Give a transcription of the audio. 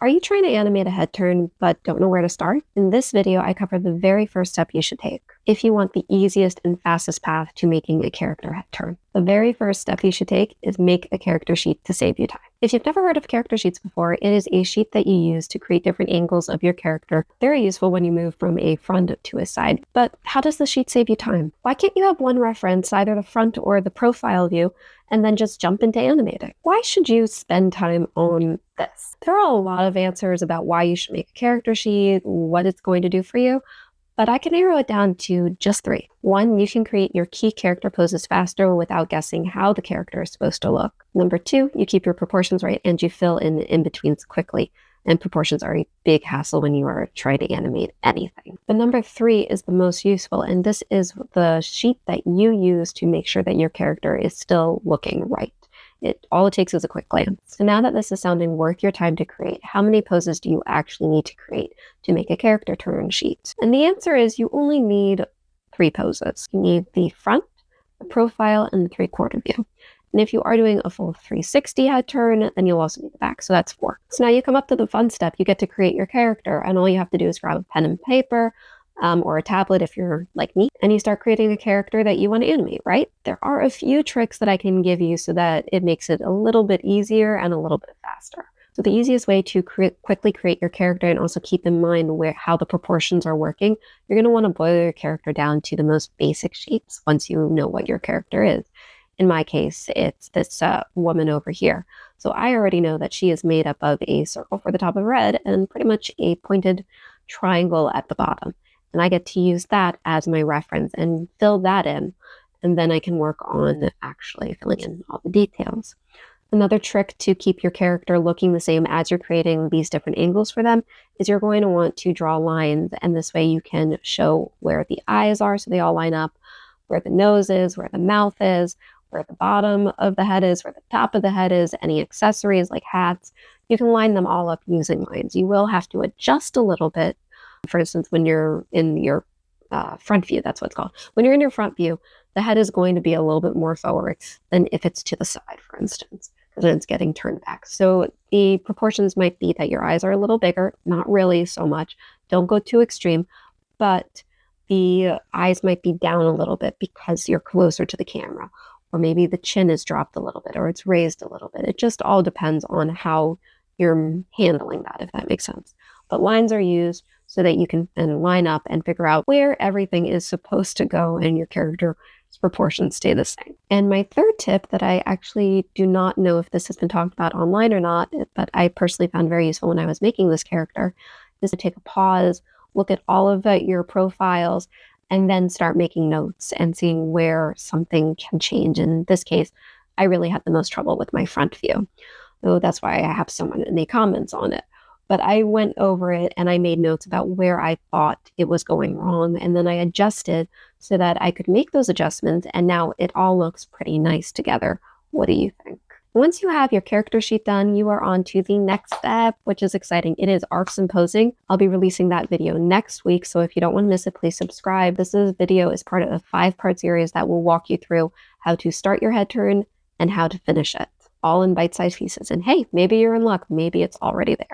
Are you trying to animate a head turn but don't know where to start? In this video, I cover the very first step you should take if you want the easiest and fastest path to making a character head turn. The very first step you should take is make a character sheet to save you time. If you've never heard of character sheets before, it is a sheet that you use to create different angles of your character. Very useful when you move from a front to a side. But how does the sheet save you time? Why can't you have one reference, either the front or the profile view, and then just jump into animating? Why should you spend time on this? There are a lot of answers about why you should make a character sheet, what it's going to do for you, but I can narrow it down to just three. One, you can create your key character poses faster without guessing how the character is supposed to look. Number two, you keep your proportions right and you fill in the in-betweens quickly. And proportions are a big hassle when you are trying to animate anything. But number three is the most useful, and this is the sheet that you use to make sure that your character is still looking right. All it takes is a quick glance. So now that this is sounding worth your time to create, how many poses do you actually need to create to make a character turn sheet? And the answer is you only need 3 poses. You need the front, the profile, and the 3/4 view. And if you are doing a full 360 head turn, then you'll also need the back, so that's 4. So now you come up to the fun step. You get to create your character, and all you have to do is grab a pen and paper, or a tablet if you're like me, and you start creating a character that you want to animate, right? There are a few tricks that I can give you so that it makes it a little bit easier and a little bit faster. So the easiest way to quickly create your character and also keep in mind how the proportions are working, you're going to want to boil your character down to the most basic shapes once you know what your character is. In my case, it's this woman over here. So I already know that she is made up of a circle for the top of her head and pretty much a pointed triangle at the bottom. And I get to use that as my reference and fill that in. And then I can work on actually filling in all the details. Another trick to keep your character looking the same as you're creating these different angles for them is you're going to want to draw lines. And this way you can show where the eyes are so they all line up, where the nose is, where the mouth is, where the bottom of the head is, where the top of the head is, any accessories like hats. You can line them all up using lines. You will have to adjust a little bit. For instance, when you're in your front view, that's what it's called. When you're in your front view, the head is going to be a little bit more forward than if it's to the side, for instance, because then it's getting turned back. So the proportions might be that your eyes are a little bigger, not really so much. Don't go too extreme, but the eyes might be down a little bit because you're closer to the camera. Or maybe the chin is dropped a little bit or it's raised a little bit. It just all depends on how you're handling that, if that makes sense. But lines are used so that you can then line up and figure out where everything is supposed to go and your character's proportions stay the same. And my third tip that I actually do not know if this has been talked about online or not, but I personally found very useful when I was making this character, is to take a pause, look at all of your profiles, and then start making notes and seeing where something can change. In this case, I really had the most trouble with my front view. So that's why I have so many comments on it. But I went over it and I made notes about where I thought it was going wrong. And then I adjusted so that I could make those adjustments. And now it all looks pretty nice together. What do you think? Once you have your character sheet done, you are on to the next step, which is exciting. It is arcs and posing. I'll be releasing that video next week, so if you don't want to miss it, please subscribe. This video is part of a 5-part series that will walk you through how to start your head turn and how to finish it, all in bite-sized pieces. And hey, maybe you're in luck. Maybe it's already there.